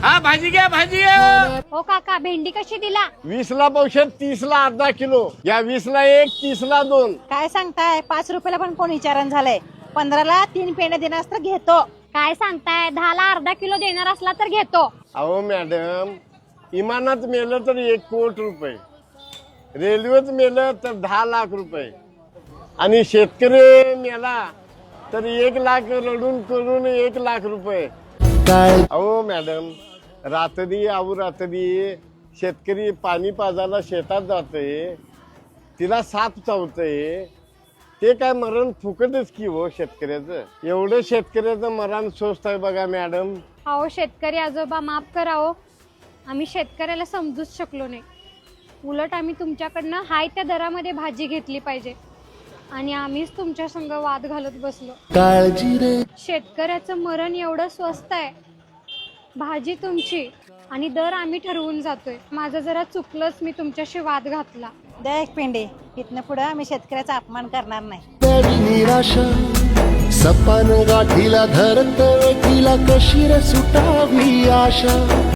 हा भाजी घ्या भाजी घ्या. हो काका भेंडी कशी दिला? 20ला पावशेर, 30ला अर्धा किलो. या 20ला 1, 30ला 2. काय सांगताय? 5 रुपयाला पण कोण विचारण झालंय? 15ला 3 पेंड्या देणार असतं घेतो. काय सांगताय? 10ला अर्धा किलो देणार असला तर घेतो. अहो मॅडम, इमानात मेलं तर 1 कोटी रुपये, रेल्वेत मेलं तर 10 लाख रुपये, आणि शेतकरी मेला तर 1 लाख रडून करून 1 लाख रुपये. अहो मॅडम, रात्री शेतकरी पाणी पाजायला शेतात जाते, तिला साप चावतंय, ते काय मरण फुकटच की हो शेतकऱ्याचं. एवढं शेतकऱ्याचं मरण स्वस्त आहे बघा मॅडम. अहो शेतकरी आजोबा माफ करा हो, आम्ही शेतकऱ्याला समजूच शकलो नाही. उलट आम्ही तुमच्याकडनं हाय त्या दरामध्ये भाजी घेतली पाहिजे, आणि आम्हीच तुमच्या संग वाद घालत बसलो. शेतकऱ्याचं मरण एवढं स्वस्त आहे, भाजी तुमची आणि दर आम्ही ठरवून जातोय. माझं जरा चुकलंच, मी तुमच्याशी वाद घातला. द्या 1 पेंडे. इथनं पुढं आम्ही शेतकऱ्याचा अपमान करणार नाही. निराशा सपन गाठीला धरत वेठीला कशी रे सुटावी आशा.